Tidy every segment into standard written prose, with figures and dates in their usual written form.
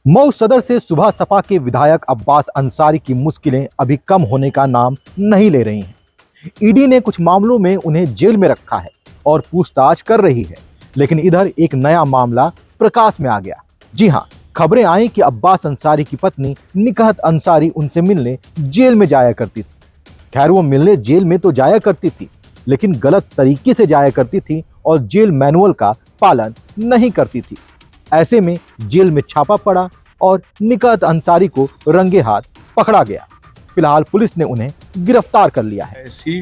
मऊ सदर से सुबह सपा के विधायक अब्बास अंसारी की मुश्किलें अभी कम होने का नाम नहीं ले रही हैं। ईडी ने कुछ मामलों में उन्हें जेल में रखा है और पूछताछ कर रही है, लेकिन इधर एक नया मामला प्रकाश में आ गया। जी हां, खबरें आई कि अब्बास अंसारी की पत्नी निकहत अंसारी उनसे मिलने जेल में जाया करती थी। खैर, वो मिलने जेल में तो जाया करती थी, लेकिन गलत तरीके से जाया करती थी और जेल मैनुअल का पालन नहीं करती थी। ऐसे में जेल में छापा पड़ा और निकहत अंसारी को रंगे हाथ पकड़ा गया। फिलहाल पुलिस ने उन्हें गिरफ्तार कर लिया है। ऐसी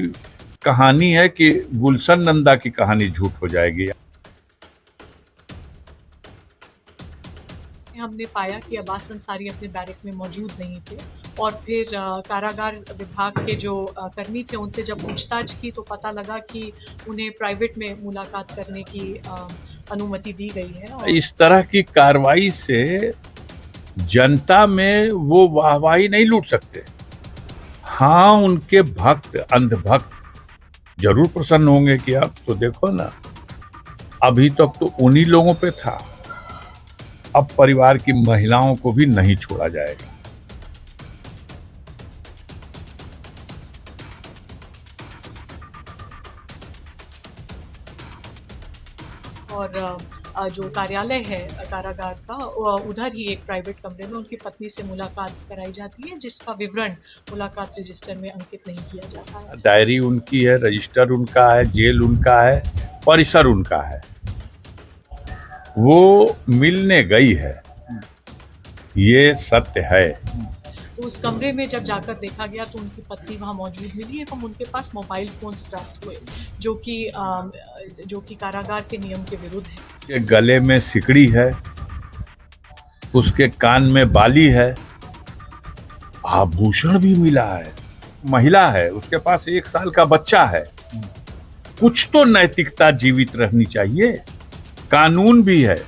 कहानी है कि गुलशन नंदा की कहानी झूठ हो जाएगी। हमने पाया कि अब्बास अंसारी अपने बैरक में मौजूद नहीं थे और फिर कारागार विभाग के जो कर्मी थे उनसे जब पूछताछ की तो पता लगा कि उन्हें प्राइवेट में मुलाकात करने की अनुमति दी गई है। और इस तरह की कार्रवाई से जनता में वो वाहवाही नहीं लूट सकते। हाँ, उनके भक्त अंधभक्त जरूर प्रसन्न होंगे कि अब तो देखो ना, अभी तक तो उन्हीं लोगों पे था, अब परिवार की महिलाओं को भी नहीं छोड़ा जाएगा। और जो कार्यालय है कारागार का, उधर ही एक प्राइवेट कमरे में उनकी पत्नी से मुलाकात कराई जाती है, जिसका विवरण मुलाकात रजिस्टर में अंकित नहीं किया जाता है। डायरी उनकी है, रजिस्टर उनका है, जेल उनका है, परिसर उनका है। वो मिलने गई है, ये सत्य है। तो उस कमरे में जब जाकर देखा गया तो उनकी पत्नी वहां मौजूद मिली एवं उनके पास मोबाइल फोन्स प्राप्त हुए, जो कि कारागार के नियम के विरुद्ध है। के गले में सिकड़ी है, उसके कान में बाली है, आभूषण भी मिला है। महिला है, उसके पास 1 साल का बच्चा है। कुछ तो नैतिकता जीवित रहनी चाहिए, कानून भी है।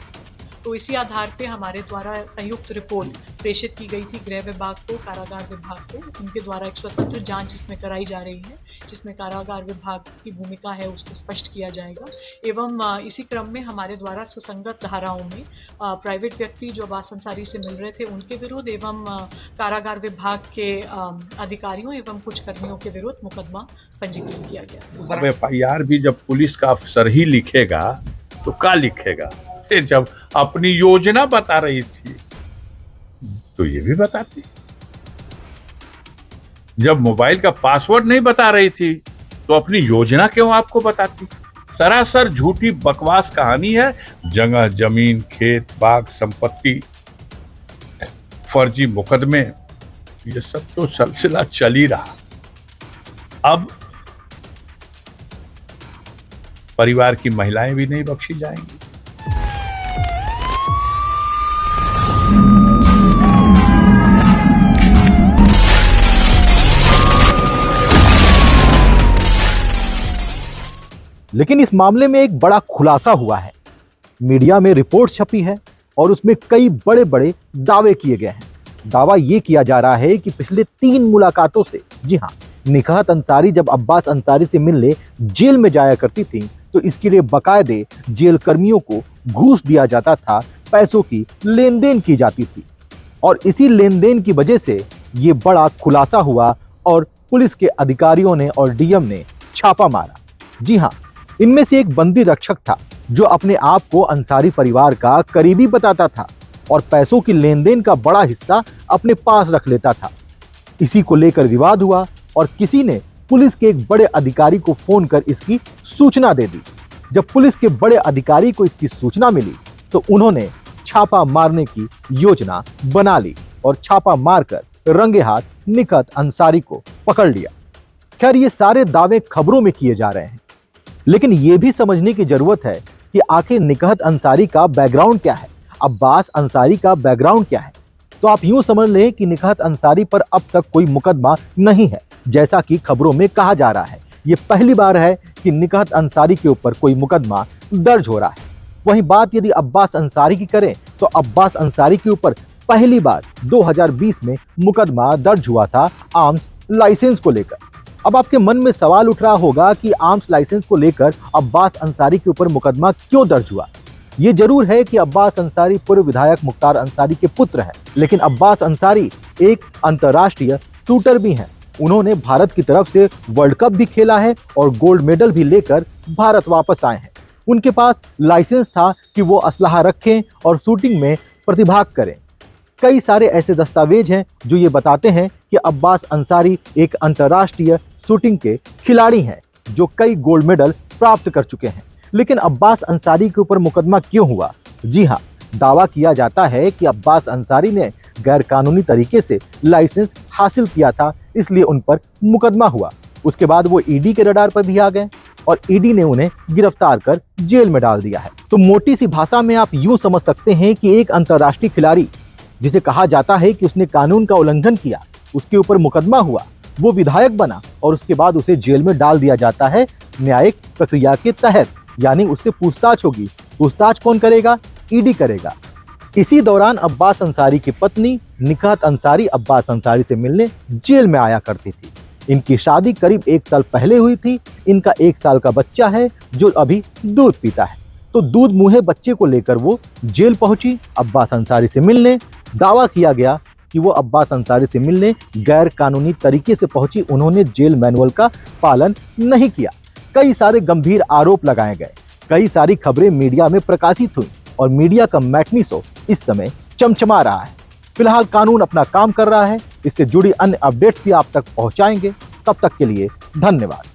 तो इसी आधार पे हमारे द्वारा संयुक्त रिपोर्ट प्रेषित की गई थी गृह विभाग को, कारागार विभाग को। उनके द्वारा एक स्वतंत्र जांच इसमें कराई जा रही है, जिसमें कारागार विभाग की भूमिका है उसको स्पष्ट किया जाएगा। एवं इसी क्रम में हमारे द्वारा सुसंगत धाराओं में प्राइवेट व्यक्ति जो अब्बास अंसारी से मिल रहे थे उनके विरुद्ध एवं कारागार विभाग के अधिकारियों एवं कुछ कर्मियों के विरुद्ध मुकदमा पंजीकृत किया गया। FIR भी जब पुलिस का अफसर ही लिखेगा तो क्या लिखेगा? जब अपनी योजना बता रही थी तो ये भी बताती। जब मोबाइल का पासवर्ड नहीं बता रही थी तो अपनी योजना क्यों आपको बताती? सरासर झूठी बकवास कहानी है। जगह जमीन, खेत बाग, संपत्ति, फर्जी मुकदमे, ये सब तो सिलसिला चल ही रहा। अब परिवार की महिलाएं भी नहीं बख्शी जाएंगी। लेकिन इस मामले में एक बड़ा खुलासा हुआ है। मीडिया में रिपोर्ट छपी है और उसमें कई बड़े बड़े दावे किए गए हैं। दावा यह किया जा रहा है कि पिछले 3 मुलाकातों से, जी हां, निकहत अंसारी जब अब्बास अंसारी से मिलने जेल में जाया करती थी तो इसके लिए बाकायदे जेल कर्मियों को घूस दिया जाता था, पैसों की लेन देन की जाती थी और इसी लेन देन की वजह से ये बड़ा खुलासा हुआ और पुलिस के अधिकारियों ने और DM ने छापा मारा। जी हां, इनमें से एक बंदी रक्षक था जो अपने आप को अंसारी परिवार का करीबी बताता था और पैसों की लेन देन का बड़ा हिस्सा अपने पास रख लेता था। इसी को लेकर विवाद हुआ और किसी ने पुलिस के एक बड़े अधिकारी को फोन कर इसकी सूचना दे दी। जब पुलिस के बड़े अधिकारी को इसकी सूचना मिली तो उन्होंने छापा मारने की योजना बना ली और छापा मारकर रंगे हाथ निकहत अंसारी को पकड़ लिया। खैर, ये सारे दावे खबरों में किए जा रहे हैं, लेकिन यह भी समझने की जरूरत है कि आखिर निकहत अंसारी का बैकग्राउंड क्या है, अब्बास अंसारी का बैकग्राउंड क्या है। तो आप यूं समझ लें कि निकहत अंसारी पर अब तक कोई मुकदमा नहीं है, जैसा कि खबरों में कहा जा रहा है। यह पहली बार है कि निकहत अंसारी के ऊपर कोई मुकदमा दर्ज हो रहा है। वहीं बात यदि अब्बास अंसारी की करें तो अब्बास अंसारी के ऊपर पहली बार 2020 में मुकदमा दर्ज हुआ था आर्म्स लाइसेंस को लेकर। अब आपके मन में सवाल उठ रहा होगा कि आर्म्स लाइसेंस को लेकर अब्बास अंसारी के ऊपर मुकदमा क्यों दर्ज हुआ। ये जरूर है कि अब्बास अंसारी पूर्व विधायक मुख्तार अंसारी के पुत्र हैं, लेकिन अब्बास अंसारी एक अंतर्राष्ट्रीय शूटर भी हैं। उन्होंने भारत की तरफ से वर्ल्ड कप भी खेला है और गोल्ड मेडल भी लेकर भारत वापस आए हैं। उनके पास लाइसेंस था कि वो असलहा रखें और शूटिंग में प्रतिभाग करें। कई सारे ऐसे दस्तावेज हैं जो ये बताते हैं कि अब्बास अंसारी एक अंतर्राष्ट्रीय शूटिंग के खिलाड़ी हैं जो कई गोल्ड मेडल प्राप्त कर चुके हैं। लेकिन अब्बास अंसारी के ऊपर मुकदमा क्यों हुआ? जी हाँ, दावा किया जाता है कि अब्बास अंसारी ने गैर कानूनी तरीके से लाइसेंस हासिल किया था, इसलिए उन पर मुकदमा हुआ। उसके बाद वो ईडी के रडार पर भी आ गए और ईडी ने उन्हें गिरफ्तार कर जेल में डाल दिया है। तो मोटी सी भाषा में आप यूं समझ सकते हैं कि एक अंतर्राष्ट्रीय खिलाड़ी जिसे कहा जाता है कि उसने कानून का उल्लंघन किया, उसके ऊपर मुकदमा हुआ, वो विधायक बना और उसके बाद उसे जेल में डाल दिया जाता है न्यायिक प्रक्रिया के तहत, यानी उससे पूछताछ होगी। पूछताछ कौन करेगा? ईडी करेगा। इसी दौरान अब्बास अंसारी की पत्नी निकात अंसारी अब्बास अंसारी से मिलने जेल में आया करती थी। इनकी शादी करीब 1 साल पहले हुई थी। इनका 1 साल का बच्चा है जो अभी दूध पीता है। तो दूध मुँहे बच्चे को लेकर वो जेल पहुंची अब्बास अंसारी से मिलने। दावा किया गया कि वो अब्बास अंसारी से मिलने गैर कानूनी तरीके से पहुंची, उन्होंने जेल मैनुअल का पालन नहीं किया। कई सारे गंभीर आरोप लगाए गए, कई सारी खबरें मीडिया में प्रकाशित हुई और मीडिया का मैटनी शो इस समय चमचमा रहा है। फिलहाल कानून अपना काम कर रहा है, इससे जुड़ी अन्य अपडेट्स भी आप तक पहुंचाएंगे। तब तक के लिए धन्यवाद।